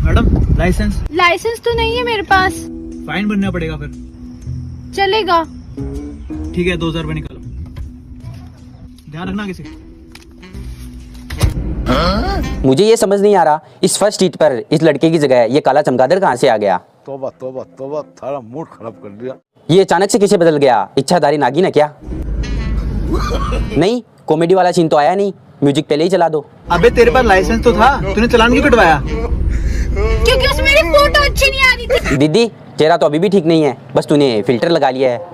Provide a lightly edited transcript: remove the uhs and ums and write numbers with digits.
Madam licence. Licence तो नहीं है मेरे पास। फाइन भरना पड़ेगा फिर। चलेगा। ठीक है 2000 रुपये निकालो। ध्यान रखना किसी। मुझे ये समझ नहीं आ रहा इस फर्स्ट सीट पर इस लड़के की जगह ये काला चमगादड़ कहाँ से आ गया। तौबा तौबा तौबा, थारा मूड खराब कर दिया। ये अचानक से कैसे बदल गया, इच्छाधारी नागिन है क्या? नहीं, कॉमेडी वाला सीन तो आया नहीं, म्यूजिक पहले ही चला दो। अबे तेरे पास लाइसेंस तो था, तूने चालान क्यों कटवाया? क्योंकि उसमें मेरी फोटो अच्छी नहीं आ रही थी। दीदी, चेहरा तो अभी भी ठीक नहीं है, बस तूने फिल्टर लगा लिया है।